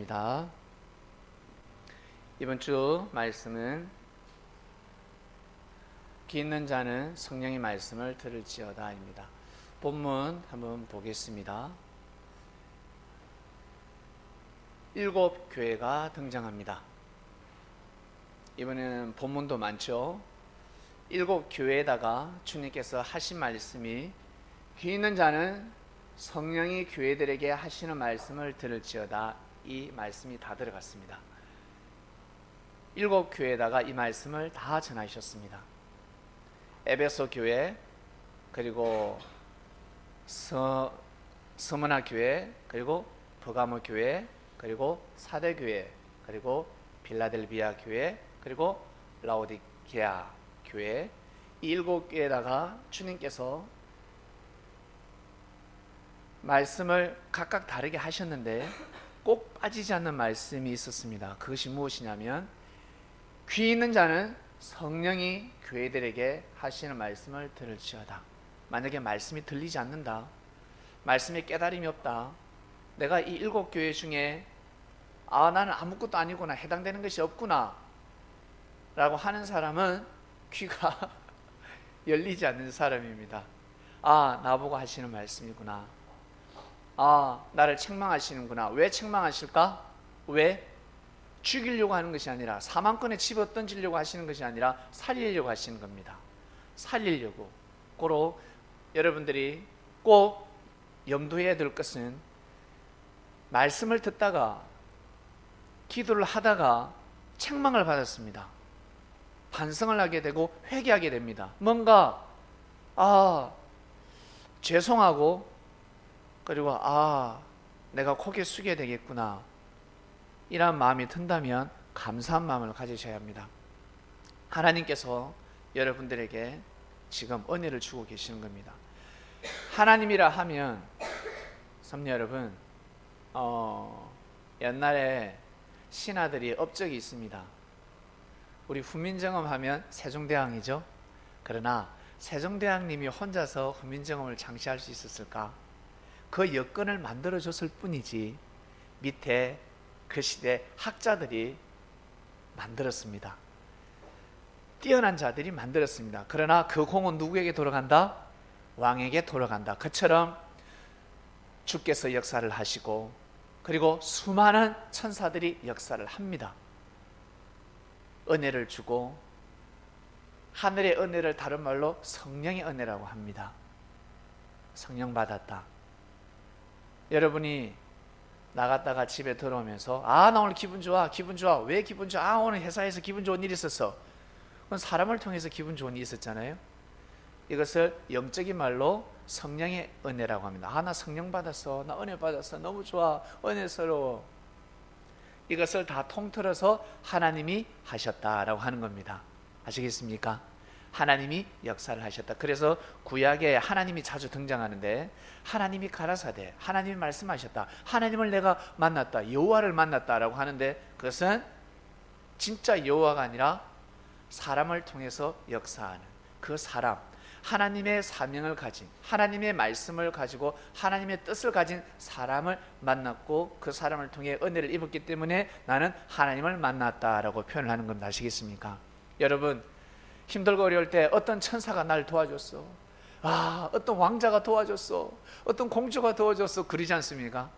기도하겠습니다. 이번 주 말씀은 귀 있는 자는 성령의 말씀을 들을지어다입니다. 본문 한번 보겠습니다. 7 교회가 등장합니다. 이번에는 본문도 많죠. 7 교회에다가 주님께서 하신 말씀이 귀 있는 자는 성령이 교회들에게 하시는 말씀을 들을지어다, 이 말씀이 다 들어갔습니다. 7 교회에다가 이 말씀을 다 전하셨습니다. 에베소 교회, 그리고 스무나 교회, 그리고 버가모 교회, 그리고 사대 교회, 그리고 빌라델비아 교회, 그리고 라오디게아 교회, 이 7 교회에다가 주님께서 말씀을 각각 다르게 하셨는데 꼭 빠지지 않는 말씀이 있었습니다. 그것이 무엇이냐면, 귀 있는 자는 성령이 교회들에게 하시는 말씀을 들을지어다. 만약에 말씀이 들리지 않는다, 말씀에 깨달음이 없다, 내가 이 7 교회 중에 나는 아무것도 아니구나, 해당되는 것이 없구나 라고 하는 사람은 귀가 열리지 않는 사람입니다. 나보고 하시는 말씀이구나, 나를 책망하시는구나. 왜 책망하실까? 왜? 죽이려고 하는 것이 아니라, 사망권에 집어 던지려고 하시는 것이 아니라 살리려고 하시는 겁니다. 살리려고. 고로 여러분들이 꼭 염두해야 될 것은, 말씀을 듣다가 기도를 하다가 책망을 받았습니다. 반성을 하게 되고 회개하게 됩니다. 뭔가 죄송하고, 그리고 내가 고개 숙여야 되겠구나, 이런 마음이 든다면 감사한 마음을 가지셔야 합니다. 하나님께서 여러분들에게 지금 은혜를 주고 계시는 겁니다. 하나님이라 하면, 성도 여러분, 옛날에 신하들이 업적이 있습니다. 우리 훈민정음 하면 세종대왕이죠. 그러나 세종대왕님이 혼자서 훈민정음을 장시할 수 있었을까? 그 여건을 만들어줬을 뿐이지 밑에 그 시대 학자들이 만들었습니다. 뛰어난 자들이 만들었습니다. 그러나 그 공은 누구에게 돌아간다? 왕에게 돌아간다. 그처럼 주께서 역사를 하시고, 그리고 수많은 천사들이 역사를 합니다. 은혜를 주고, 하늘의 은혜를 다른 말로 성령의 은혜라고 합니다. 성령 받았다. 여러분이 나갔다가 집에 들어오면서 나 오늘 기분 좋아, 기분 좋아. 왜 기분 좋아? 오늘 회사에서 기분 좋은 일이 있었어. 그건 사람을 통해서 기분 좋은 일이 있었잖아요. 이것을 영적인 말로 성령의 은혜라고 합니다. 나 성령 받았어, 나 은혜 받았어, 너무 좋아, 은혜스러워. 이것을 다 통틀어서 하나님이 하셨다라고 하는 겁니다. 아시겠습니까? 하나님이 역사를 하셨다. 그래서 구약에 하나님이 자주 등장하는데, 하나님이 가라사대, 하나님이 말씀하셨다, 하나님을 내가 만났다, 여호와를 만났다라고 하는데, 그것은 진짜 여호와가 아니라 사람을 통해서 역사하는 그 사람, 하나님의 사명을 가진, 하나님의 말씀을 가지고 하나님의 뜻을 가진 사람을 만났고, 그 사람을 통해 은혜를 입었기 때문에 나는 하나님을 만났다라고 표현을 하는 겁니다. 아시겠습니까? 여러분, 힘들고 어려울 때 어떤 천사가 날 도와줬어, 어떤 왕자가 도와줬어, 어떤 공주가 도와줬어, 그러지 않습니까?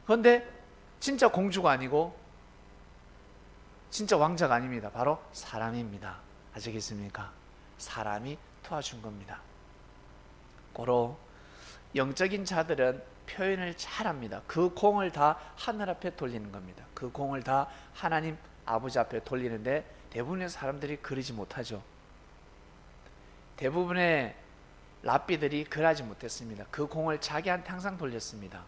그런데 진짜 공주가 아니고 진짜 왕자가 아닙니다. 바로 사람입니다. 아시겠습니까? 사람이 도와준 겁니다. 고로 영적인 자들은 표현을 잘합니다. 그 공을 다 하늘 앞에 돌리는 겁니다. 그 공을 다 하나님 아버지 앞에 돌리는데, 대부분의 사람들이 그러지 못하죠. 대부분의 랍비들이 그러지 못했습니다. 그 공을 자기한테 항상 돌렸습니다.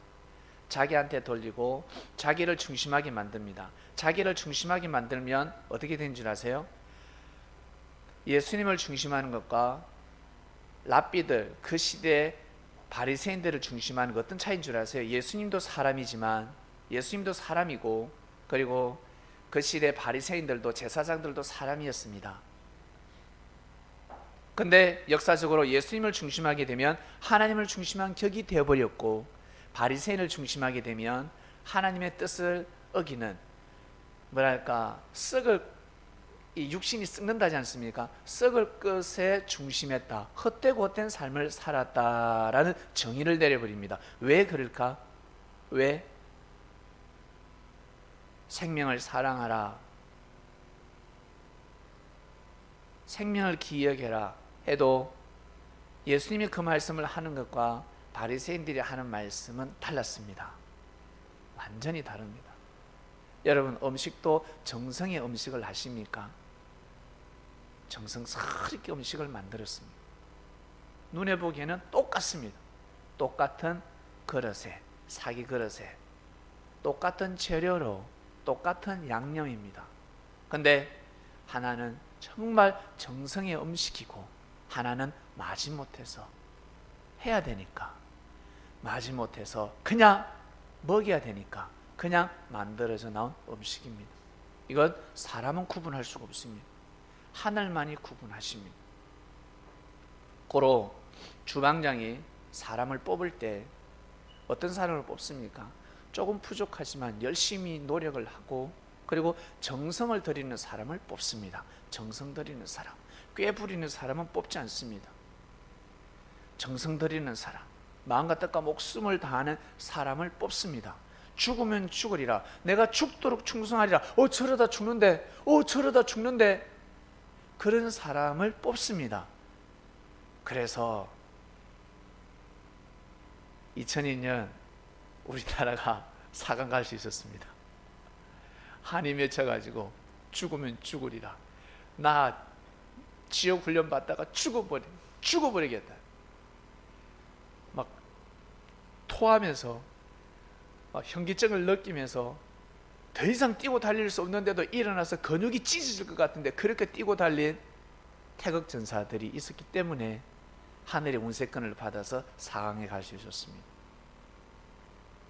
자기한테 돌리고 자기를 중심하게 만듭니다. 자기를 중심하게 만들면 어떻게 되는 줄 아세요? 예수님을 중심하는 것과 랍비들, 그 시대 바리새인들을 중심하는 것, 어떤 차이인 줄 아세요? 예수님도 사람이지만, 예수님도 사람이고, 그리고 그 시대 바리새인들도, 제사장들도 사람이었습니다. 근데 역사적으로 예수님을 중심하게 되면 하나님을 중심한 격이 되어버렸고, 바리새인을 중심하게 되면 하나님의 뜻을 어기는 뭐랄까 썩을 이 육신이 썩는다지 않습니까? 썩을 것에 중심했다. 헛되고 헛된 삶을 살았다라는 정의를 내려버립니다. 왜 그럴까? 왜? 생명을 사랑하라, 생명을 기억해라 해도 예수님이 그 말씀을 하는 것과 바리새인들이 하는 말씀은 달랐습니다. 완전히 다릅니다. 여러분, 음식도 정성의 음식을 하십니까? 정성스럽게 음식을 만들었습니다. 눈에 보기에는 똑같습니다. 똑같은 그릇에, 사기 그릇에 똑같은 재료로 똑같은 양념입니다. 근데 하나는 정말 정성의 음식이고 하나는 마지못해서 해야 되니까, 마지못해서 그냥 먹여야 되니까 그냥 만들어져 나온 음식입니다. 이건 사람은 구분할 수가 없습니다. 하늘만이 구분하십니다. 고로 주방장이 사람을 뽑을 때 어떤 사람을 뽑습니까? 조금 부족하지만 열심히 노력을 하고 그리고 정성을 들이는 사람을 뽑습니다. 정성 들이는 사람, 꽤 부리는 사람은 뽑지 않습니다. 정성 들이는 사람, 마음과 뜻과 목숨을 다하는 사람을 뽑습니다. 죽으면 죽으리라, 내가 죽도록 충성하리라, 저러다 죽는데, 저러다 죽는데, 그런 사람을 뽑습니다. 그래서 2002년 우리나라가 4강 갈 수 있었습니다. 한이 맺혀가지고 죽으면 죽으리라, 나 지옥 훈련 받다가 죽어버리겠다, 막 토하면서 막 현기증을 느끼면서 더 이상 뛰고 달릴 수 없는데도 일어나서 근육이 찢어질 것 같은데 그렇게 뛰고 달린 태극 전사들이 있었기 때문에 하늘의 운세권을 받아서 4강에 갈 수 있었습니다.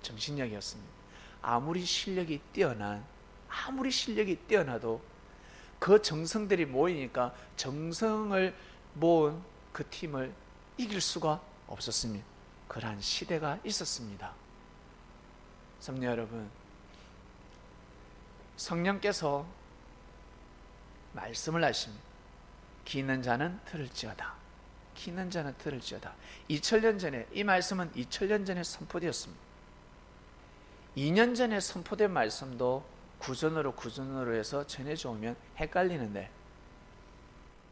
정신력이었습니다. 아무리 실력이 뛰어나도 그 정성들이 모이니까 정성을 모은 그 팀을 이길 수가 없었습니다. 그러한 시대가 있었습니다. 성도 여러분, 성령께서 말씀을 하십니다. 귀 있는 자는 들을지어다. 귀 있는 자는 들을지어다. 2000년 전에, 이 말씀은 2000년 전에 선포되었습니다. 2년 전에 선포된 말씀도 구전으로 해서 전해져 오면 헷갈리는데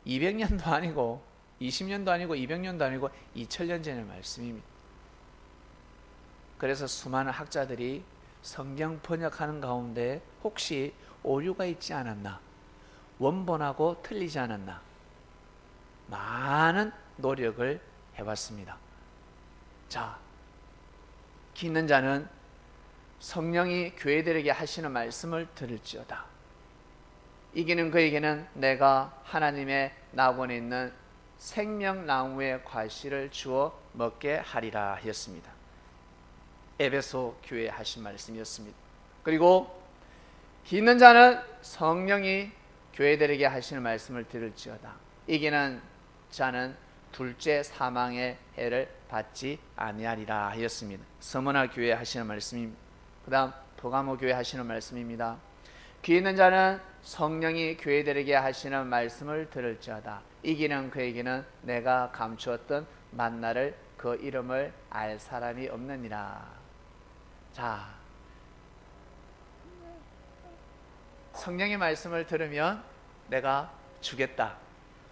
200년도 아니고 20년도 아니고 200년도 아니고 2000년 전의 말씀입니다. 그래서 수많은 학자들이 성경 번역하는 가운데 혹시 오류가 있지 않았나, 원본하고 틀리지 않았나 많은 노력을 해봤습니다. 자, 귀 있는 자는 성령이 교회들에게 하시는 말씀을 들을지어다. 이기는 그에게는 내가 하나님의 낙원에 있는 생명나무의 과실을 주어 먹게 하리라 하였습니다. 에베소 교회에 하신 말씀이었습니다. 그리고 귀 있는 자는 성령이 교회들에게 하시는 말씀을 들을지어다. 이기는 자는 둘째 사망의 해를 받지 아니하리라 하였습니다. 서머나 교회에 하시는 말씀입니다. 그 다음 도가모 교회 하시는 말씀입니다. 귀 있는 자는 성령이 교회들에게 하시는 말씀을 들을지어다. 이기는 그에게는 내가 감추었던 만나를, 그 이름을 알 사람이 없느니라. 자, 성령의 말씀을 들으면 내가 주겠다,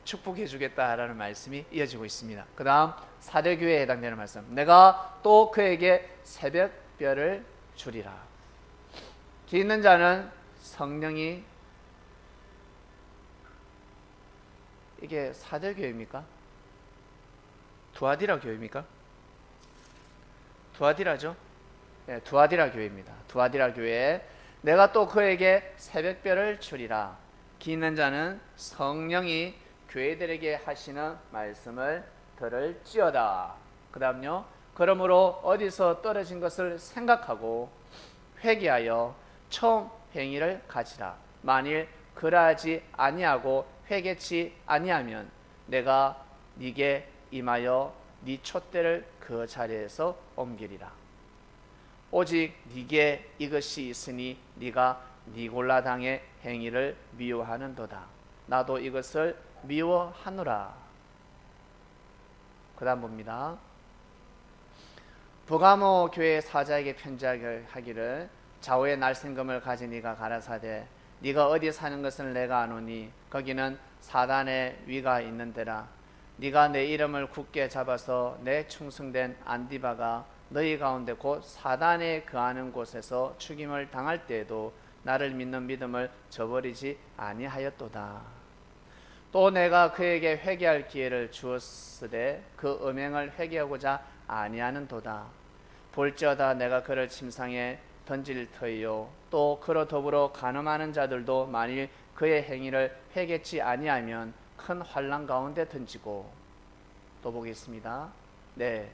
축복해 주겠다라는 말씀이 이어지고 있습니다. 그 다음 사대교회에 해당되는 말씀, 내가 또 그에게 새벽별을 주리라. 귀 있는 자는 성령이, 이게 사대교회입니까? 두아디라 교회입니까? 두아디라죠? 네, 두아디라 교회입니다. 두아디라 교회에 내가 또 그에게 새벽별을 주리라. 귀 있는 자는 성령이 교회들에게 하시는 말씀을 들을지어다. 그 다음요, 그러므로 어디서 떨어진 것을 생각하고 회개하여 처음 행위를 가지라. 만일 그러하지 아니하고 회개치 아니하면 내가 네게 임하여 네 촛대를 그 자리에서 옮기리라. 오직 네게 이것이 있으니 네가 니골라당의 행위를 미워하는도다. 나도 이것을 미워하노라. 그 다음 봅니다. 버가모 교회 사자에게 편지하기를 좌우에 날쌘금을 가진 네가 가라사대 네가 어디 사는 것을 내가 아노니 거기는 사단의 위가 있는 데라. 네가 내 이름을 굳게 잡아서 내 충성된 안디바가 너희 가운데 곧 사단에 거하는 곳에서 죽임을 당할 때에도 나를 믿는 믿음을 저버리지 아니하였도다. 또 내가 그에게 회개할 기회를 주었으되 그 음행을 회개하고자 아니하는도다. 볼지어다 내가 그를 침상에 던질 터이요 또 그로 더불어 간음하는 자들도 만일 그의 행위를 회개치 아니하면 큰 환난 가운데 던지고. 또 보겠습니다. 네,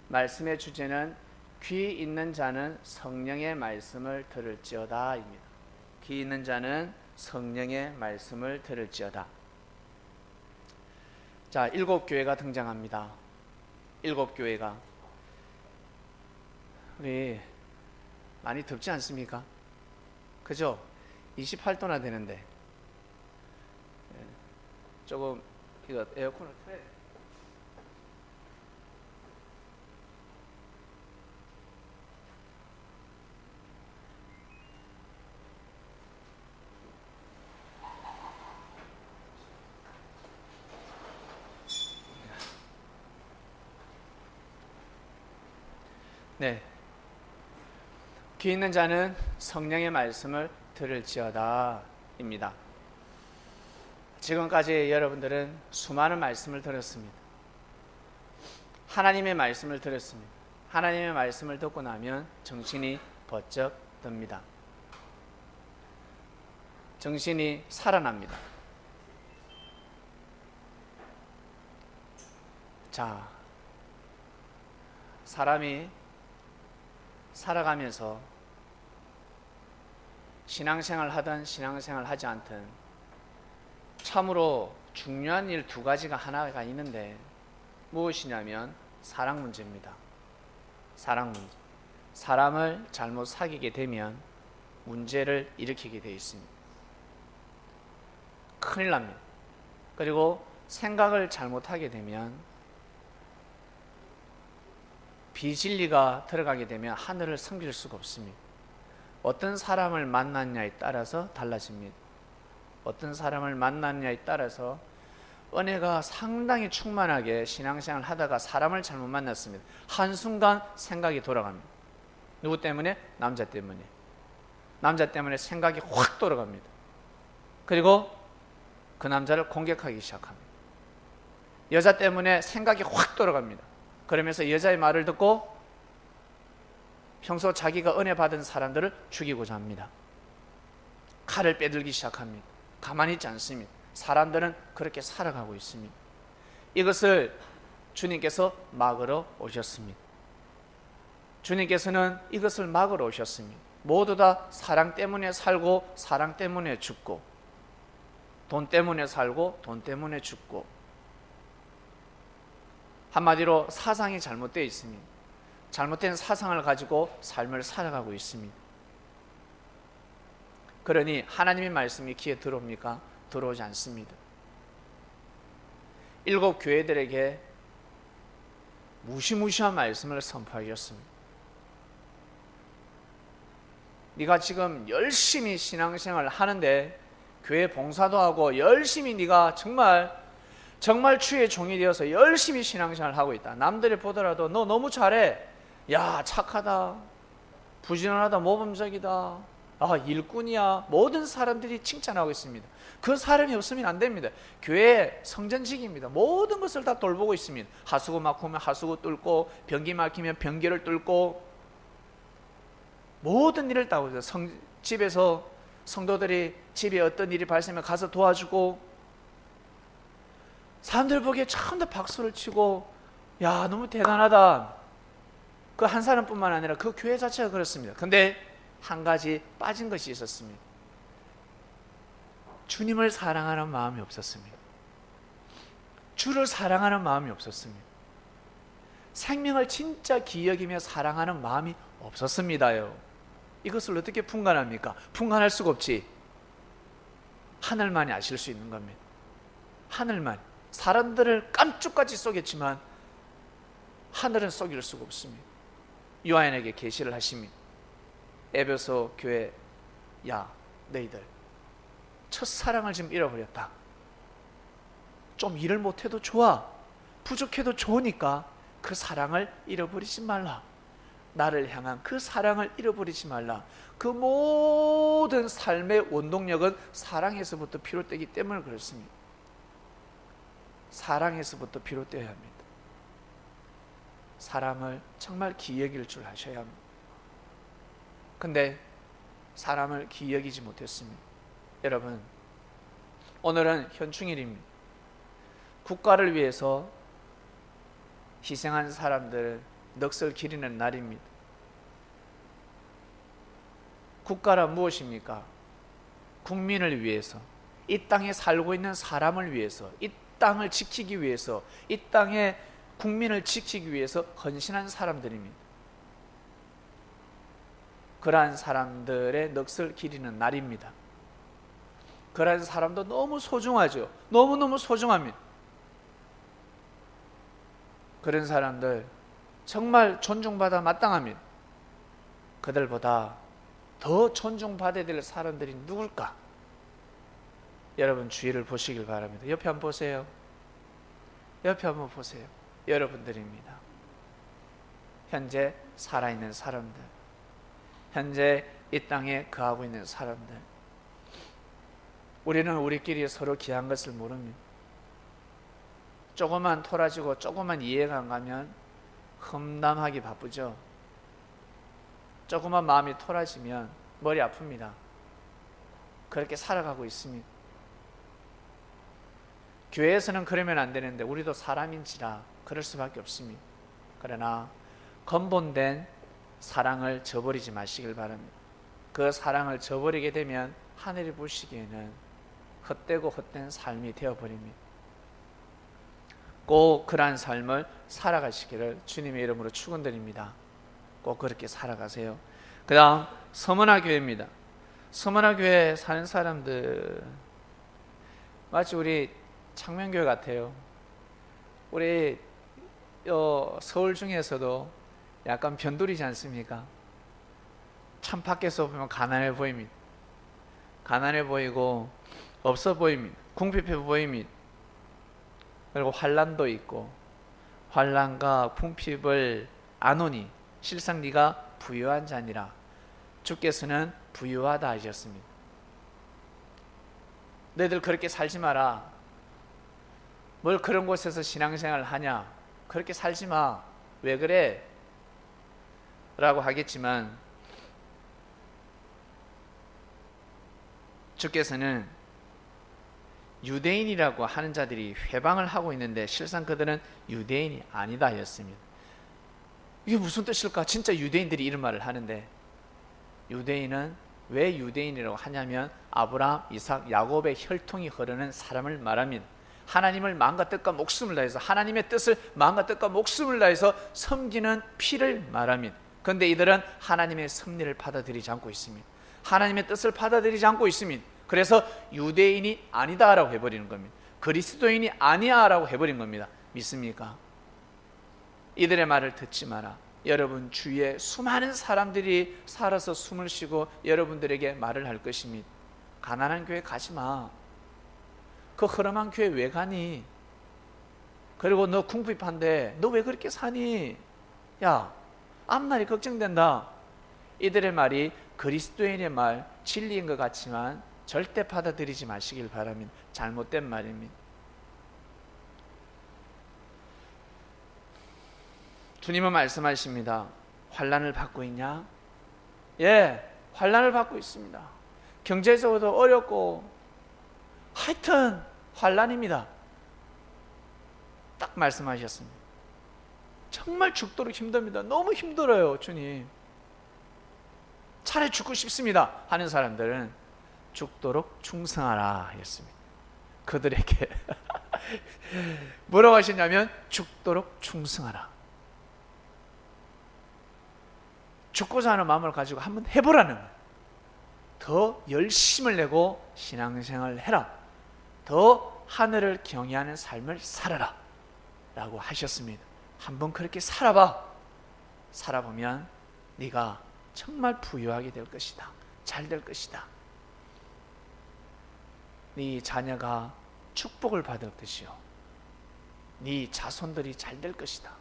말씀의 주제는 귀 있는 자는 성령의 말씀을 들을지어다 입니다. 귀 있는 자는 성령의 말씀을 들을지어다. 자, 7교회가 등장합니다. 7교회가. 우리 많이 덥지 않습니까? 그죠? 28도나 되는데 조금 이거 에어컨을 틀어야 돼. 네. 귀 있는 자는 성령의 말씀을 들을지어다 입니다. 지금까지 여러분들은 수많은 말씀을 들었습니다. 하나님의 말씀을 들었습니다. 하나님의 말씀을 듣고 나면 정신이 번쩍 듭니다. 정신이 살아납니다. 자, 사람이 살아가면서 신앙생활 하든 신앙생활 하지 않든 참으로 중요한 일 2가지가 하나가 있는데 무엇이냐면 사랑 문제입니다. 사랑 문제. 사람을 잘못 사귀게 되면 문제를 일으키게 되어 있습니다. 큰일 납니다. 그리고 생각을 잘못하게 되면 비진리가 들어가게 되면 하늘을 섬길 수가 없습니다. 어떤 사람을 만났냐에 따라서 달라집니다. 어떤 사람을 만났냐에 따라서 은혜가 상당히 충만하게 신앙생활 하다가 사람을 잘못 만났습니다. 한순간 생각이 돌아갑니다. 누구 때문에? 남자 때문에. 남자 때문에 생각이 확 돌아갑니다. 그리고 그 남자를 공격하기 시작합니다. 여자 때문에 생각이 확 돌아갑니다. 그러면서 여자의 말을 듣고 평소 자기가 은혜 받은 사람들을 죽이고자 합니다. 칼을 빼들기 시작합니다. 가만히 있지 않습니다. 사람들은 그렇게 살아가고 있습니다. 이것을 주님께서 막으러 오셨습니다. 주님께서는 이것을 막으러 오셨습니다. 모두 다 사랑 때문에 살고 사랑 때문에 죽고 돈 때문에 살고 돈 때문에 죽고 한마디로 사상이 잘못되어 있습니다. 잘못된 사상을 가지고 삶을 살아가고 있습니다. 그러니 하나님의 말씀이 귀에 들어옵니까? 들어오지 않습니다. 7교회들에게 무시무시한 말씀을 선포하셨습니다. 네가 지금 열심히 신앙생활을 하는데 교회 봉사도 하고 열심히 네가 정말 주의 종이 되어서 열심히 신앙생활을 하고 있다. 남들이 보더라도 너 너무 잘해. 야, 착하다. 부지런하다. 모범적이다. 아, 일꾼이야. 모든 사람들이 칭찬하고 있습니다. 그 사람이 없으면 안 됩니다. 교회 성전직입니다. 모든 것을 다 돌보고 있습니다. 하수구 막히면 하수구 뚫고 변기 막히면 변기를 뚫고 모든 일을 다 하고 있어요. 집에서 성도들이 집에 어떤 일이 발생하면 가서 도와주고 사람들 보기에 처음부터 박수를 치고 야, 너무 대단하다. 그 한 사람뿐만 아니라 그 교회 자체가 그렇습니다. 근데 한 가지 빠진 것이 있었습니다. 주님을 사랑하는 마음이 없었습니다. 주를 사랑하는 마음이 없었습니다. 생명을 진짜 귀여기며 사랑하는 마음이 없었습니다요. 이것을 어떻게 분간합니까? 분간할 수가 없지. 하늘만이 아실 수 있는 겁니다. 하늘만. 사람들을 깜짝같이 속였지만 하늘은 속일 수가 없습니다. 요한에게 계시를 하십니다. 에베소 교회, 야 너희들 첫사랑을 지금 잃어버렸다. 좀 일을 못해도 좋아, 부족해도 좋으니까 그 사랑을 잃어버리지 말라. 나를 향한 그 사랑을 잃어버리지 말라. 그 모든 삶의 원동력은 사랑에서부터 비롯되기 때문에 그렇습니다. 사랑에서부터 비롯되어야 합니다. 사람을 정말 귀히 여길 줄 아셔야 합니다. 근데 사람을 귀히 여기지 못했습니다. 여러분, 오늘은 현충일입니다. 국가를 위해서 희생한 사람들 넋을 기리는 날입니다. 국가란 무엇입니까? 국민을 위해서, 이 땅에 살고 있는 사람을 위해서, 이 땅을 지키기 위해서, 이 땅의 국민을 지키기 위해서 헌신한 사람들입니다. 그러한 사람들의 넋을 기리는 날입니다. 그러한 사람도 너무 소중하죠. 너무너무 소중합니다. 그런 사람들 정말 존중받아 마땅합니다. 그들보다 더 존중받아야 될 사람들이 누굴까? 여러분 주위를 보시길 바랍니다. 옆에 한번 보세요. 옆에 한번 보세요. 여러분들입니다. 현재 살아있는 사람들, 현재 이 땅에 거하고 있는 사람들. 우리는 우리끼리 서로 귀한 것을 모릅니다. 조금만 토라지고 조금만 이해가 안 가면 험담하기 바쁘죠. 조금만 마음이 토라지면 머리 아픕니다. 그렇게 살아가고 있습니다. 교회에서는 그러면 안 되는데 우리도 사람인지라 그럴 수밖에 없습니다. 그러나 근본된 사랑을 저버리지 마시길 바랍니다. 그 사랑을 저버리게 되면 하늘이 보시기에는 헛되고 헛된 삶이 되어버립니다. 꼭 그러한 삶을 살아가시기를 주님의 이름으로 축원드립니다. 꼭 그렇게 살아가세요. 그 다음 서문화 교회입니다. 서문화 교회에 사는 사람들 마치 우리 창명교회 같아요. 우리 서울 중에서도 약간 변두리지 않습니까? 참 밖에서 보면 가난해 보입니다. 가난해 보이고 없어 보입니다. 궁핍해 보입니다. 그리고 환난도 있고 환난과 궁핍을 아노니 실상 네가 부유한 자니라. 주께서는 부유하다 하셨습니다. 너희들 그렇게 살지 마라. 뭘 그런 곳에서 신앙생활을 하냐? 그렇게 살지 마. 왜 그래? 라고 하겠지만 주께서는 유대인이라고 하는 자들이 회방을 하고 있는데 실상 그들은 유대인이 아니다 하였습니다. 이게 무슨 뜻일까? 진짜 유대인들이 이런 말을 하는데, 유대인은 왜 유대인이라고 하냐면 아브라함, 이삭, 야곱의 혈통이 흐르는 사람을 말합니다. 하나님을 마음과 뜻과 목숨을 다해서, 하나님의 뜻을 마음과 뜻과 목숨을 다해서 섬기는 피를 말합니다. 그런데 이들은 하나님의 섭리를 받아들이지 않고 있습니다. 하나님의 뜻을 받아들이지 않고 있습니다. 그래서 유대인이 아니다라고 해버리는 겁니다. 그리스도인이 아니야라고 해버린 겁니다. 믿습니까? 이들의 말을 듣지 마라. 여러분 주위에 수많은 사람들이 살아서 숨을 쉬고 여러분들에게 말을 할 것입니다. 가난한 교회 가지 마. 그 허름한 교회 왜 가니? 그리고 너 궁핍한데 너 왜 그렇게 사니? 야, 앞날이 걱정된다. 이들의 말이 그리스도인의 말, 진리인 것 같지만 절대 받아들이지 마시길 바랍니다. 잘못된 말입니다. 주님은 말씀하십니다. 환난을 받고 있냐? 예, 환난을 받고 있습니다. 경제적으로도 어렵고 하여튼 환난입니다. 딱 말씀하셨습니다. 정말 죽도록 힘듭니다. 너무 힘들어요, 주님. 차라리 죽고 싶습니다 하는 사람들은 죽도록 충성하라 했습니다. 그들에게 뭐라고 하셨냐면 죽도록 충성하라. 죽고자 하는 마음을 가지고 한번 해보라는 거예요. 더 열심을 내고 신앙생활을 해라. 더 하늘을 경외하는 삶을 살아라 라고 하셨습니다. 한번 그렇게 살아봐. 살아보면 네가 정말 부유하게 될 것이다. 잘 될 것이다. 네 자녀가 축복을 받을 것이요, 네 자손들이 잘 될 것이다.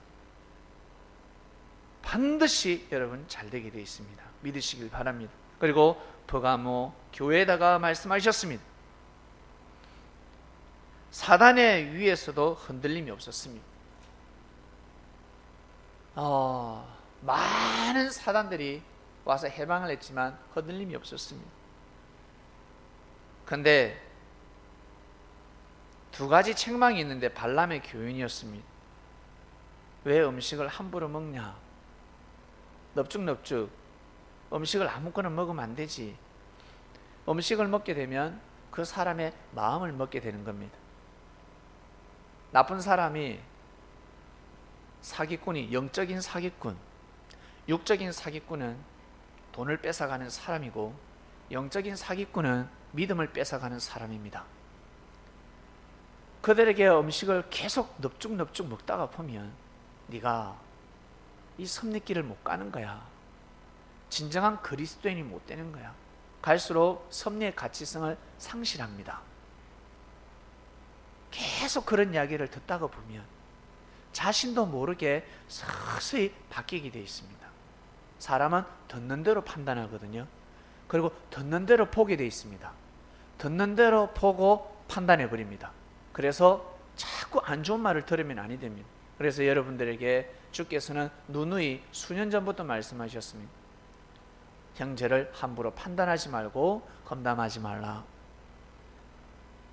반드시 여러분 잘 되게 되어 있습니다. 믿으시길 바랍니다. 그리고 버가모 교회에다가 말씀하셨습니다. 사단의 위에서도 흔들림이 없었습니다. 많은 사단들이 와서 해방을 했지만 흔들림이 없었습니다. 그런데 두 가지 책망이 있는데 발람의 교훈이었습니다. 왜 음식을 함부로 먹냐? 넙죽넙죽 음식을 아무거나 먹으면 안 되지. 음식을 먹게 되면 그 사람의 마음을 먹게 되는 겁니다. 나쁜 사람이 사기꾼이 영적인 사기꾼, 육적인 사기꾼은 돈을 뺏어가는 사람이고 영적인 사기꾼은 믿음을 뺏어가는 사람입니다. 그들에게 음식을 계속 넙죽넙죽 먹다가 보면 네가 이 섭리길을 못 가는 거야. 진정한 그리스도인이 못 되는 거야. 갈수록 섭리의 가치성을 상실합니다. 계속 그런 이야기를 듣다가 보면 자신도 모르게 서서히 바뀌게 되어 있습니다. 사람은 듣는 대로 판단하거든요. 그리고 듣는 대로 보게 되어 있습니다. 듣는 대로 보고 판단해 버립니다. 그래서 자꾸 안 좋은 말을 들으면 아니 됩니다. 그래서 여러분들에게 주께서는 누누이 수년 전부터 말씀하셨습니다. 형제를 함부로 판단하지 말고 검담하지 말라.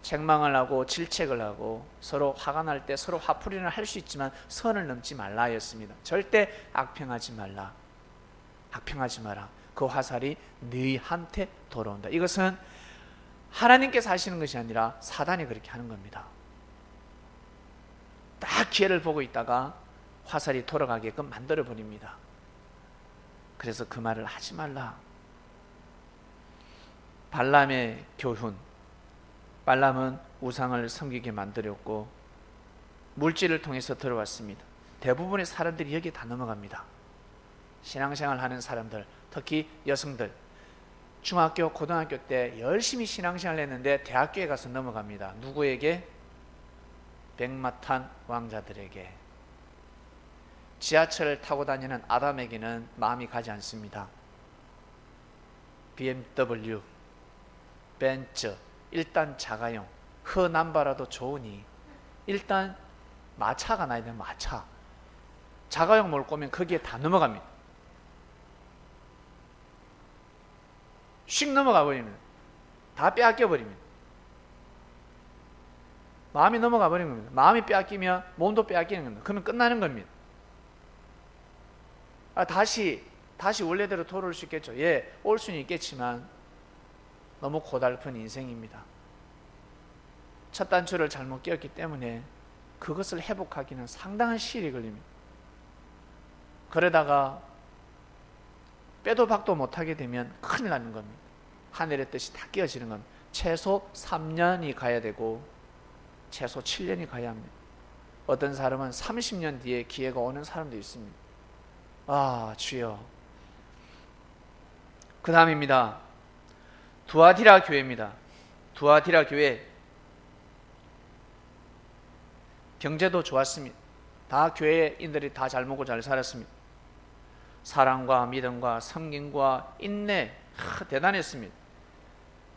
책망을 하고 질책을 하고 서로 화가 날 때 서로 화풀이는 할 수 있지만 선을 넘지 말라 였습니다. 절대 악평하지 말라. 악평하지 마라. 그 화살이 너희한테 돌아온다. 이것은 하나님께서 하시는 것이 아니라 사단이 그렇게 하는 겁니다. 딱 기회를 보고 있다가 화살이 돌아가게끔 만들어 버립니다. 그래서 그 말을 하지 말라. 발람의 교훈. 발람은 우상을 섬기게 만들었고 물질을 통해서 들어왔습니다. 대부분의 사람들이 여기에 다 넘어갑니다. 신앙생활 하는 사람들, 특히 여성들, 중학교, 고등학교 때 열심히 신앙생활을 했는데 대학교에 가서 넘어갑니다. 누구에게? 백마탄 왕자들에게. 지하철을 타고 다니는 아담에게는 마음이 가지 않습니다. BMW, 벤츠, 일단 자가용, 흔한바라도 좋으니 일단 마차가 나야 되는 마차. 자가용 몰고 오면 거기에 다 넘어갑니다. 휙 넘어가 버리면 다 빼앗겨 버립니다. 마음이 넘어가 버리는 겁니다. 마음이 빼앗기면 몸도 빼앗기는 겁니다. 그러면 끝나는 겁니다. 다시 원래대로 돌아올 수 있겠죠. 예, 올 수는 있겠지만 너무 고달픈 인생입니다. 첫 단추를 잘못 끼웠기 때문에 그것을 회복하기는 상당한 시일이 걸립니다. 그러다가 빼도 박도 못하게 되면 큰일 나는 겁니다. 하늘의 뜻이 다 깨어지는 겁니다. 최소 3년이 가야 되고 최소 7년이 가야 합니다. 어떤 사람은 30년 뒤에 기회가 오는 사람도 있습니다. 아, 주여. 그 다음입니다. 두아디라 교회입니다. 두아디라 교회 경제도 좋았습니다. 다 교회인들이 다 잘 먹고 잘 살았습니다. 사랑과 믿음과 섬김과 인내 대단했습니다.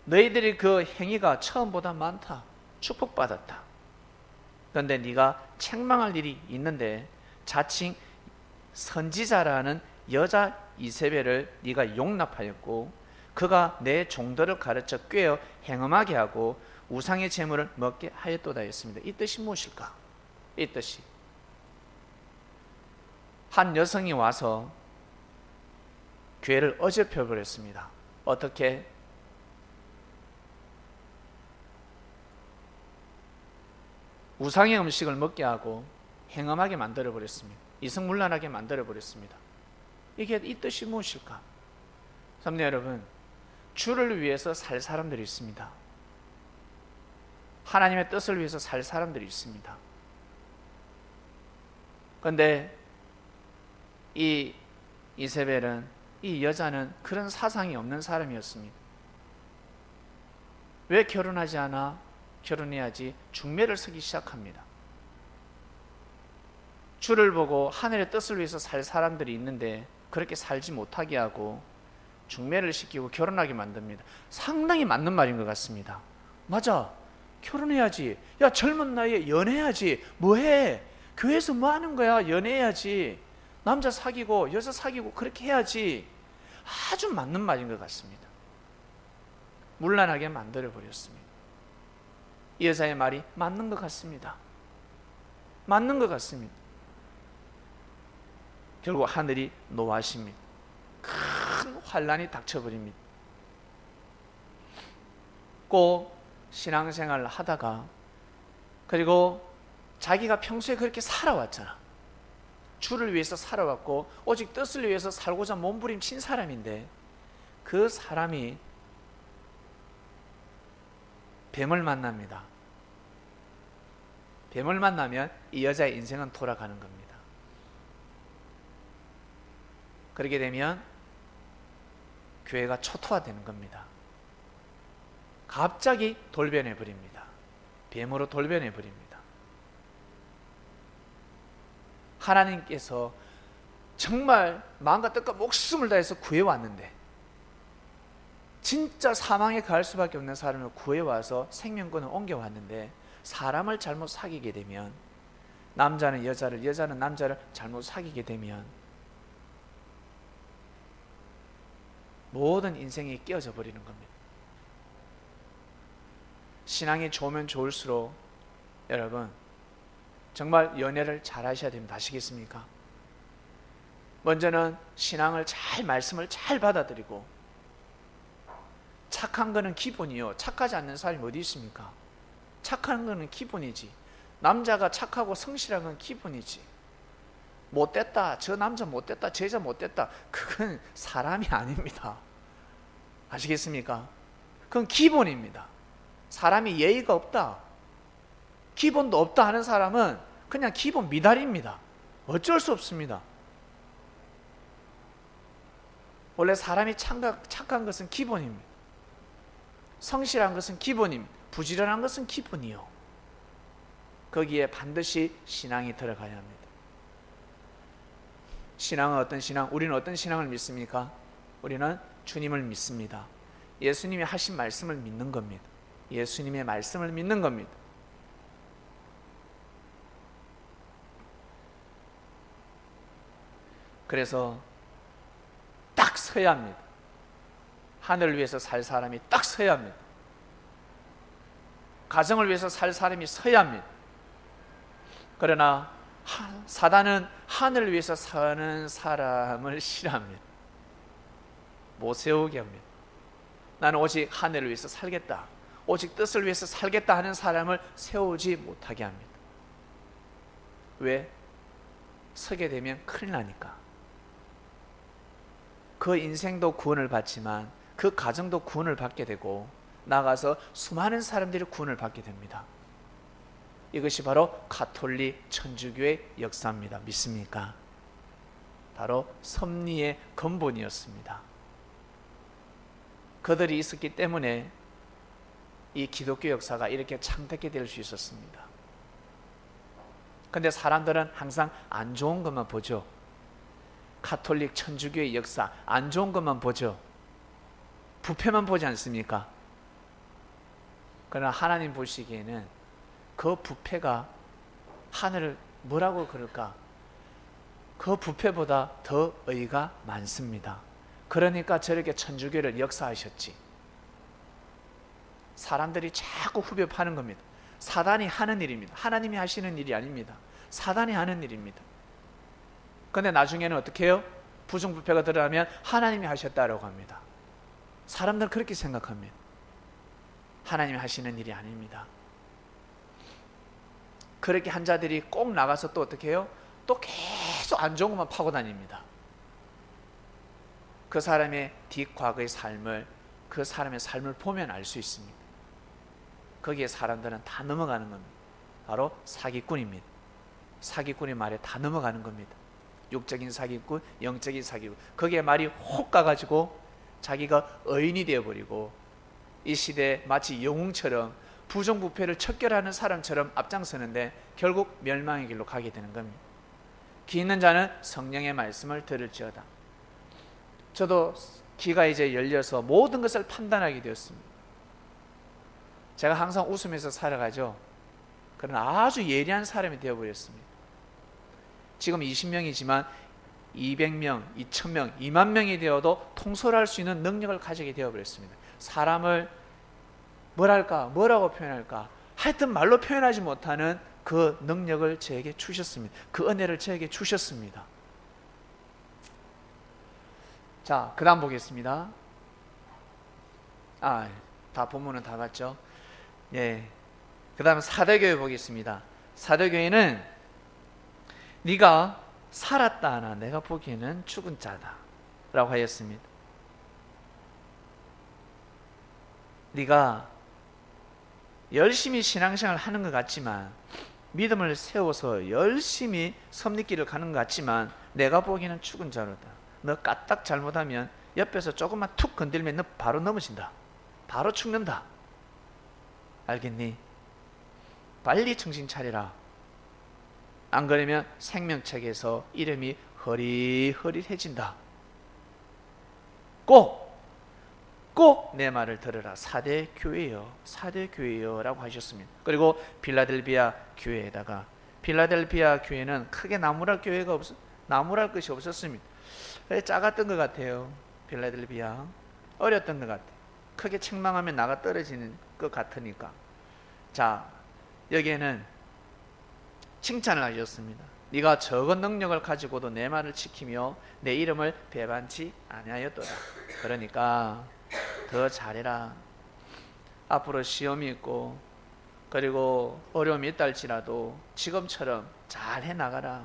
너희들이 그 행위가 처음보다 많다. 축복받았다. 그런데 네가 책망할 일이 있는데 자칭 선지자라는 여자 이세벨을 네가 용납하였고 그가 내 종들을 가르쳐 꾀어 행음하게 하고 우상의 재물을 먹게 하였도다 했습니다. 이 뜻이 무엇일까? 이 뜻이 한 여성이 와서 교회를 어지럽혀 버렸습니다. 어떻게? 우상의 음식을 먹게 하고 행음하게 만들어 버렸습니다. 이성문란하게 만들어 버렸습니다. 이게 이 뜻이 무엇일까? 성도 여러분, 주를 위해서 살 사람들이 있습니다. 하나님의 뜻을 위해서 살 사람들이 있습니다. 그런데 이 이세벨은, 이 여자는 그런 사상이 없는 사람이었습니다. 왜 결혼하지 않아? 결혼해야지. 중매를 서기 시작합니다. 주를 보고 하늘의 뜻을 위해서 살 사람들이 있는데 그렇게 살지 못하게 하고 중매를 시키고 결혼하게 만듭니다. 상당히 맞는 말인 것 같습니다. 맞아, 결혼해야지. 야, 젊은 나이에 연애해야지. 뭐해? 교회에서 뭐 하는 거야? 연애해야지. 남자 사귀고 여자 사귀고 그렇게 해야지. 아주 맞는 말인 것 같습니다. 문란하게 만들어버렸습니다. 이 여자의 말이 맞는 것 같습니다. 맞는 것 같습니다. 결국 하늘이 노하십니다. 큰 환란이 닥쳐버립니다. 꼭 신앙생활을 하다가, 그리고 자기가 평소에 그렇게 살아왔잖아. 주를 위해서 살아왔고 오직 뜻을 위해서 살고자 몸부림친 사람인데, 그 사람이 뱀을 만납니다. 뱀을 만나면 이 여자의 인생은 돌아가는 겁니다. 그렇게 되면 교회가 초토화되는 겁니다. 갑자기 돌변해 버립니다. 뱀으로 돌변해 버립니다. 하나님께서 정말 마음과 뜻과 목숨을 다해서 구해왔는데, 진짜 사망에 갈 수밖에 없는 사람을 구해와서 생명권을 옮겨왔는데, 사람을 잘못 사귀게 되면, 남자는 여자를, 여자는 남자를 잘못 사귀게 되면 모든 인생이 깨어져 버리는 겁니다. 신앙이 좋으면 좋을수록 여러분 정말 연애를 잘 하셔야 됩니다. 아시겠습니까? 먼저는 신앙을 잘, 말씀을 잘 받아들이고, 착한 거는 기본이요. 착하지 않는 사람이 어디 있습니까? 착한 거는 기본이지. 남자가 착하고 성실한 건 기본이지. 못됐다, 저 남자 못됐다, 저 여자 못됐다, 그건 사람이 아닙니다. 아시겠습니까? 그건 기본입니다. 사람이 예의가 없다, 기본도 없다 하는 사람은 그냥 기본 미달입니다. 어쩔 수 없습니다. 원래 사람이 착한 것은 기본입니다. 성실한 것은 기본입니다. 부지런한 것은 기본이요. 거기에 반드시 신앙이 들어가야 합니다. 신앙은 어떤 신앙? 우리는 어떤 신앙을 믿습니까? 우리는 주님을 믿습니다. 예수님이 하신 말씀을 믿는 겁니다. 예수님의 말씀을 믿는 겁니다. 그래서 딱 서야 합니다. 하늘을 위해서 살 사람이 딱 서야 합니다. 가정을 위해서 살 사람이 서야 합니다. 그러나 사단은 하늘을 위해서 사는 사람을 싫어합니다. 못 세우게 합니다. 나는 오직 하늘을 위해서 살겠다, 오직 뜻을 위해서 살겠다 하는 사람을 세우지 못하게 합니다. 왜? 서게 되면 큰일 나니까. 그 인생도 구원을 받지만 그 가정도 구원을 받게 되고, 나가서 수많은 사람들이 구원을 받게 됩니다. 이것이 바로 가톨릭 천주교의 역사입니다. 믿습니까? 바로 섭리의 근본이었습니다. 그들이 있었기 때문에 이 기독교 역사가 이렇게 창대하게 될 수 있었습니다. 그런데 사람들은 항상 안 좋은 것만 보죠. 가톨릭 천주교의 역사, 안 좋은 것만 보죠. 부패만 보지 않습니까? 그러나 하나님 보시기에는 그 부패가 하늘을 뭐라고 그럴까? 그 부패보다 더 의가 많습니다. 그러니까 저렇게 천주교를 역사하셨지. 사람들이 자꾸 후벼 파는 겁니다. 사단이 하는 일입니다. 하나님이 하시는 일이 아닙니다. 사단이 하는 일입니다. 그런데 나중에는 어떻게 해요? 부정부패가 드러나면 하나님이 하셨다라고 합니다. 사람들은 그렇게 생각합니다. 하나님이 하시는 일이 아닙니다. 그렇게 한 자들이 꼭 나가서 또 어떻게 해요? 또 계속 안 좋은 것만 파고 다닙니다. 그 사람의 뒷과거의 삶을, 그 사람의 삶을 보면 알 수 있습니다. 거기에 사람들은 다 넘어가는 겁니다. 바로 사기꾼입니다. 사기꾼의 말에 다 넘어가는 겁니다. 육적인 사기꾼, 영적인 사기꾼. 거기에 말이 혹 가가지고 자기가 의인이 되어버리고 이 시대에 마치 영웅처럼 부정부패를 척결하는 사람처럼 앞장서는데 결국 멸망의 길로 가게 되는 겁니다. 귀 있는 자는 성령의 말씀을 들을지어다. 저도 귀가 이제 열려서 모든 것을 판단하게 되었습니다. 제가 항상 웃으면서 살아가죠. 그런 아주 예리한 사람이 되어버렸습니다. 지금 20명이지만 200명, 2000명, 2만 명이 되어도 통솔할 수 있는 능력을 가지게 되어버렸습니다. 사람을 뭐라고 표현할까? 하여튼 말로 표현하지 못하는 그 능력을 저에게 주셨습니다. 그 은혜를 저에게 주셨습니다. 자, 그 다음 보겠습니다. 다 본문은 다 봤죠? 예. 그 다음 사도교회 보겠습니다. 사도교회는 네가 살았다 하나 내가 보기에는 죽은 자다 라고 하였습니다. 네가 열심히 신앙생활을 하는 것 같지만, 믿음을 세워서 열심히 섭리길을 가는 것 같지만 내가 보기에는 죽은 자로다. 너 까딱 잘못하면 옆에서 조금만 툭 건들면 너 바로 넘어진다. 바로 죽는다. 알겠니? 빨리 정신 차리라. 안 그러면 생명책에서 이름이 허리허리해진다. 꼭 내 말을 들으라. 사대 교회요 라고 하셨습니다. 그리고 빌라델비아 교회에다가, 빌라델비아 교회는 크게 나무랄 것이 없었습니다. 작았던 것 같아요. 빌라델비아 어렸던 것 같아요. 크게 책망하면 나가 떨어지는 것 같으니까. 자, 여기에는 칭찬을 하셨습니다. 네가 적은 능력을 가지고도 내 말을 지키며 내 이름을 배반치 아니하였도다. 그러니까 더 잘해라. 앞으로 시험이 있고 그리고 어려움이 있다 할지라도 지금처럼 잘 해나가라.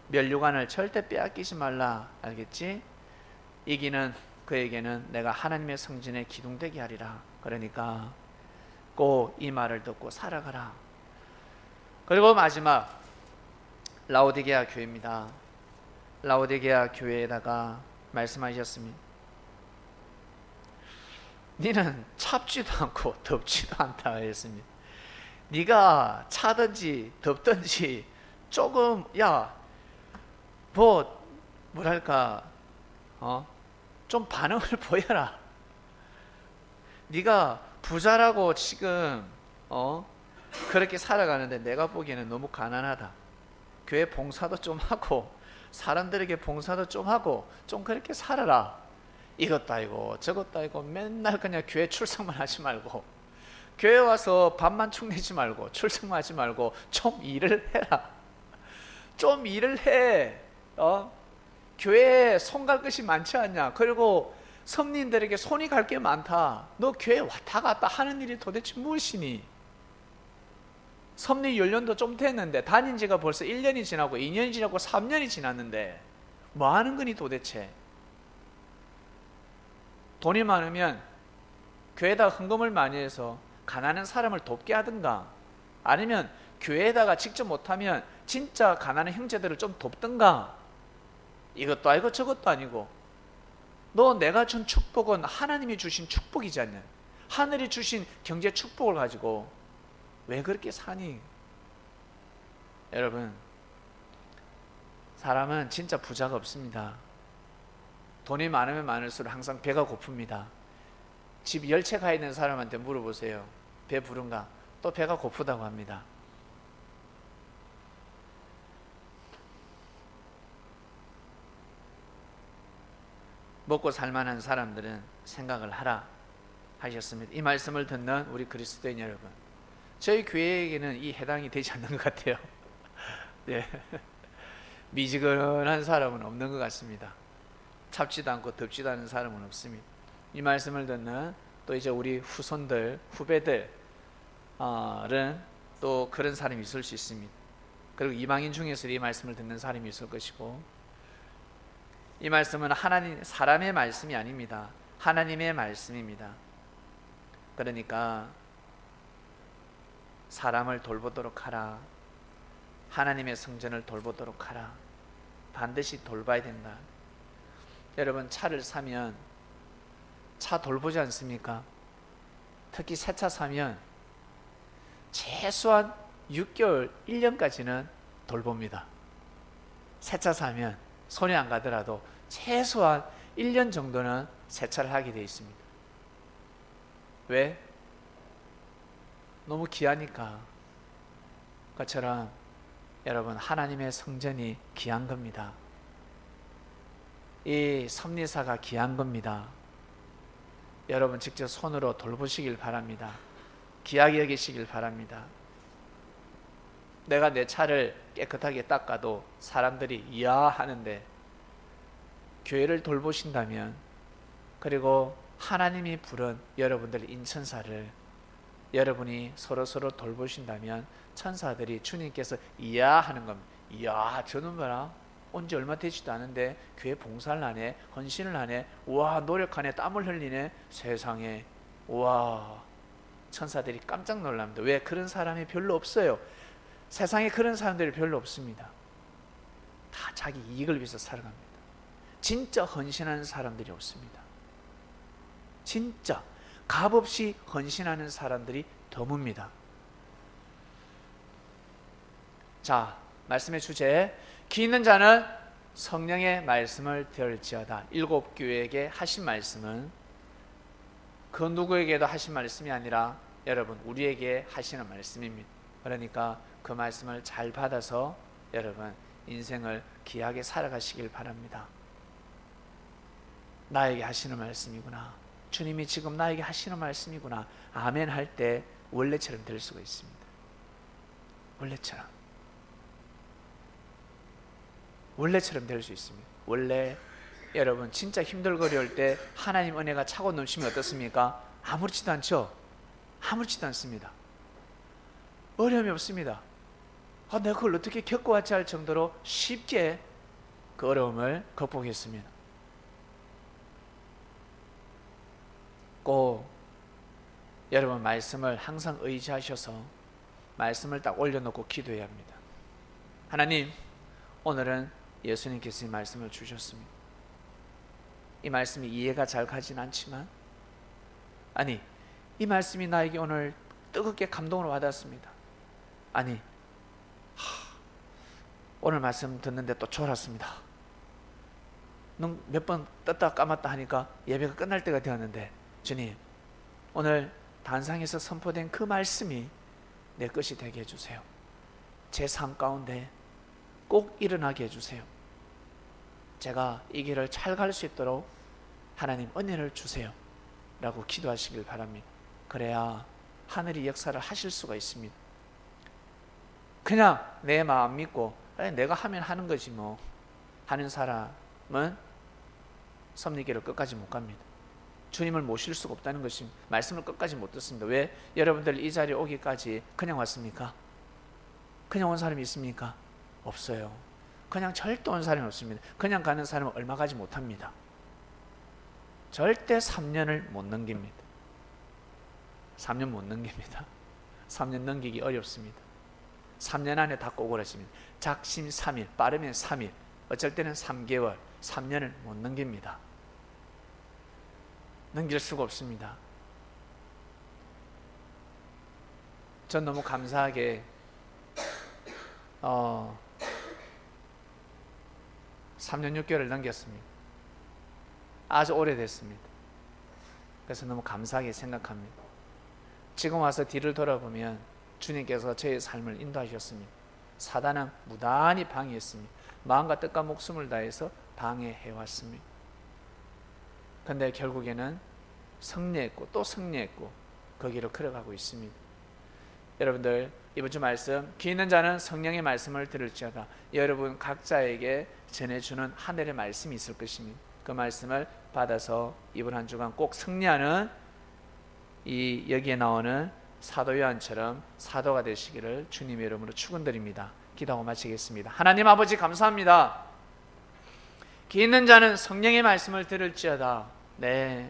면류관을 절대 빼앗기지 말라. 알겠지? 이기는 그에게는 내가 하나님의 성전에 기둥되게 하리라. 그러니까 꼭 이 말을 듣고 살아가라. 그리고 마지막 라오디게아 교회입니다. 라오디게아 교회에다가 말씀하셨습니다. 니는 찹지도 않고 덥지도 않다 했습니다. 네가 차든지 덥든지 조금 좀 반응을 보여라. 네가 부자라고 지금 그렇게 살아가는데 내가 보기에는 너무 가난하다. 교회 봉사도 좀 하고 사람들에게 봉사도 좀 하고 좀 그렇게 살아라. 이것도 아니고 저것도 아니고 맨날 그냥 교회 출석만 하지 말고, 교회 와서 밥만 축내지 말고 출석만 하지 말고 좀 일을 해라. 좀 일을 해. 교회에 손 갈 것이 많지 않냐. 그리고 성민들에게 손이 갈 게 많다. 너 교회 왔다 갔다 하는 일이 도대체 무엇이니? 섭리 연령도 좀 됐는데 다닌 지가 벌써 1년이 지나고 2년이 지나고 3년이 지났는데 뭐 하는 거니 도대체? 돈이 많으면 교회에다가 헌금을 많이 해서 가난한 사람을 돕게 하든가, 아니면 교회에다가 직접 못하면 진짜 가난한 형제들을 좀 돕든가. 이것도 아니고 저것도 아니고 너 내가 준 축복은 하나님이 주신 축복이지 않냐. 하늘이 주신 경제 축복을 가지고 왜 그렇게 사니? 여러분, 사람은 진짜 부자가 없습니다. 돈이 많으면 많을수록 항상 배가 고픕니다. 집 10채 가 있는 사람한테 물어보세요. 배 부른가? 또 배가 고프다고 합니다. 먹고 살만한 사람들은 생각을 하라 하셨습니다. 이 말씀을 듣는 우리 그리스도인 여러분, 저희 교회에게는 이 해당이 되지 않는 것 같아요. 예. 미지근한 사람은 없는 것 같습니다. 찹지도 않고 덥지도 않은 사람은 없습니다. 이 말씀을 듣는 또 이제 우리 후손들, 후배들은 또 그런 사람이 있을 수 있습니다. 그리고 이방인 중에서 이 말씀을 듣는 사람이 있을 것이고, 이 말씀은 하나님, 사람의 말씀이 아닙니다. 하나님의 말씀입니다. 그러니까 사람을 돌보도록 하라. 하나님의 성전을 돌보도록 하라. 반드시 돌봐야 된다. 여러분, 차를 사면 차 돌보지 않습니까? 특히 새 차 사면 최소한 6개월, 1년까지는 돌봅니다. 새 차 사면 손이 안 가더라도 최소한 1년 정도는 세차를 하게 되어 있습니다. 왜? 너무 귀하니까. 그것처럼 여러분, 하나님의 성전이 귀한 겁니다. 이 섭리사가 귀한 겁니다. 여러분 직접 손으로 돌보시길 바랍니다. 귀하게 여기시길 바랍니다. 내가 내 차를 깨끗하게 닦아도 사람들이 이야 하는데, 교회를 돌보신다면, 그리고 하나님이 부른 여러분들 인천사를 여러분이 서로 돌보신다면 천사들이 주님께서 이야 하는 겁니다. 이야, 저는 봐라, 온지 얼마 되지도 않은데 교회 봉사를 하네, 헌신을 하네, 우와 노력하네, 땀을 흘리네, 세상에, 우와. 천사들이 깜짝 놀랍니다. 왜? 그런 사람이 별로 없어요. 세상에 그런 사람들이 별로 없습니다. 다 자기 이익을 위해서 살아갑니다. 진짜 헌신하는 사람들이 없습니다. 진짜 값없이 헌신하는 사람들이 드뭅니다. 자, 말씀의 주제, 귀 있는 자는 성령의 말씀을 들을지어다. 7교회에게 하신 말씀은 그 누구에게도 하신 말씀이 아니라 여러분 우리에게 하시는 말씀입니다. 그러니까 그 말씀을 잘 받아서 여러분 인생을 귀하게 살아가시길 바랍니다. 나에게 하시는 말씀이구나, 주님이 지금 나에게 하시는 말씀이구나, 아멘 할 때 원래처럼 될 수가 있습니다. 원래처럼 될 수 있습니다. 원래 여러분 진짜 힘들거릴 때 하나님 은혜가 차고 넘치면 어떻습니까? 아무렇지도 않죠? 아무렇지도 않습니다. 어려움이 없습니다. 내가 그걸 어떻게 겪어왔지 할 정도로 쉽게 그 어려움을 극복했습니다. 꼭 여러분 말씀을 항상 의지하셔서 말씀을 딱 올려놓고 기도해야 합니다. 하나님, 오늘은 예수님께서 이 말씀을 주셨습니다. 이 말씀이 이해가 잘 가진 않지만, 아니, 이 말씀이 나에게 오늘 뜨겁게 감동을 받았습니다. 아니, 오늘 말씀 듣는데 또 졸았습니다. 눈 몇 번 떴다 감았다 하니까 예배가 끝날 때가 되었는데, 주님, 오늘 단상에서 선포된 그 말씀이 내 것이 되게 해주세요. 제 삶 가운데 꼭 일어나게 해주세요. 제가 이 길을 잘 갈 수 있도록 하나님 은혜를 주세요 라고 기도하시길 바랍니다. 그래야 하늘이 역사를 하실 수가 있습니다. 그냥 내 마음 믿고 내가 하면 하는 거지 뭐 하는 사람은 섭리길을 끝까지 못 갑니다. 주님을 모실 수가 없다는 것입니다. 말씀을 끝까지 못 듣습니다. 왜? 여러분들 이 자리에 오기까지 그냥 왔습니까? 그냥 온 사람이 있습니까? 없어요. 그냥 절대 온 사람이 없습니다. 그냥 가는 사람은 얼마 가지 못합니다. 절대 3년을 못 넘깁니다. 3년 못 넘깁니다. 3년 넘기기 어렵습니다. 3년 안에 다 꼬그라집니다. 작심 3일, 빠르면 3일, 어쩔 때는 3개월, 3년을 못 넘깁니다. 넘길 수가 없습니다. 전 너무 감사하게 3년 6개월을 넘겼습니다. 아주 오래됐습니다. 그래서 너무 감사하게 생각합니다. 지금 와서 뒤를 돌아보면 주님께서 저의 삶을 인도하셨습니다. 사단은 무단히 방해했습니다. 마음과 뜻과 목숨을 다해서 방해해왔습니다. 그런데 결국에는 승리했고 또 승리했고 거기로 걸어가고 있습니다. 여러분들, 이번 주 말씀, 귀 있는 자는 성령의 말씀을 들을지어다. 여러분 각자에게 전해주는 하늘의 말씀이 있을 것입니다. 그 말씀을 받아서 이번 한 주간 꼭 승리하는 이 여기에 나오는 사도 요한처럼 사도가 되시기를 주님의 이름으로 축원드립니다. 기도하고 마치겠습니다. 하나님 아버지 감사합니다. 귀 있는 자는 성령의 말씀을 들을지어다. 네,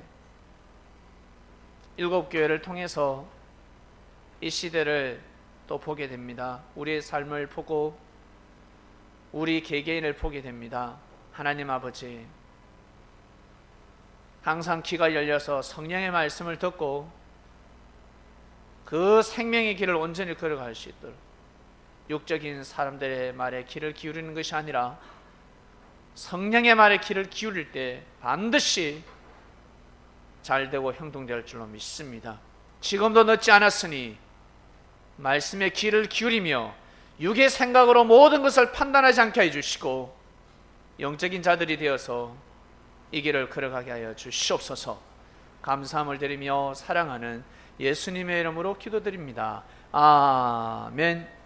7교회를 통해서 이 시대를 또 보게 됩니다. 우리의 삶을 보고 우리 개개인을 보게 됩니다. 하나님 아버지, 항상 귀가 열려서 성령의 말씀을 듣고 그 생명의 길을 온전히 걸어갈 수 있도록 육적인 사람들의 말에 귀를 기울이는 것이 아니라 성령의 말에 귀를 기울일 때 반드시 잘되고 형통될 줄로 믿습니다. 지금도 늦지 않았으니 말씀에 귀를 기울이며 육의 생각으로 모든 것을 판단하지 않게 해주시고 영적인 자들이 되어서 이 길을 걸어가게 하여 주시옵소서. 감사함을 드리며 사랑하는 예수님의 이름으로 기도드립니다. 아멘.